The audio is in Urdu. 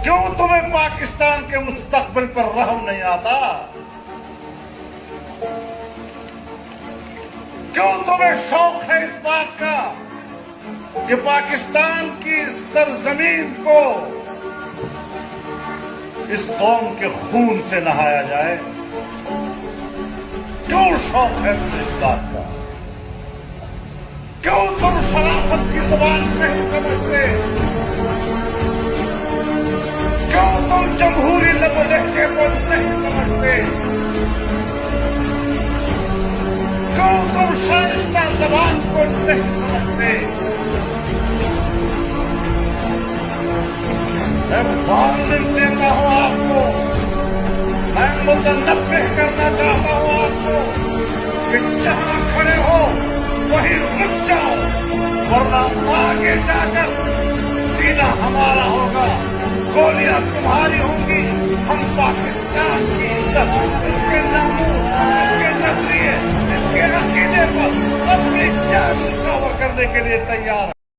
کیوں تمہیں پاکستان کے مستقبل پر رحم نہیں آتا؟ کیوں تمہیں شوق ہے اس بات کا کہ پاکستان کی سرزمین کو اس قوم کے خون سے نہایا جائے؟ کیوں شوق ہے تمہیں اس بات کا؟ کیوں تم شرافت کی زبان نہیں سمجھتے؟ کیوں تم جمہوری لب و لہجے کو نہیں سمجھتے؟ کیوں تم شائستہ زبان کو نہیں سمجھتے؟ میں وارننگ دیتا ہوں آپ کو، میں متنبہ کرنا چاہتا ہوں آپ کو کہ جہاں کھڑے ہو وہیں رک جاؤ، ورنہ آگے جا کر سینہ ہمارا ہوگا، گولیاں تمہاری ہوں گی۔ ہم پاکستان کی عزت، اس کے ناموس، اس کے نظریے، اس کے عقیدے پر اپنی جان نچھاور کرنے کے لیے تیار ہیں۔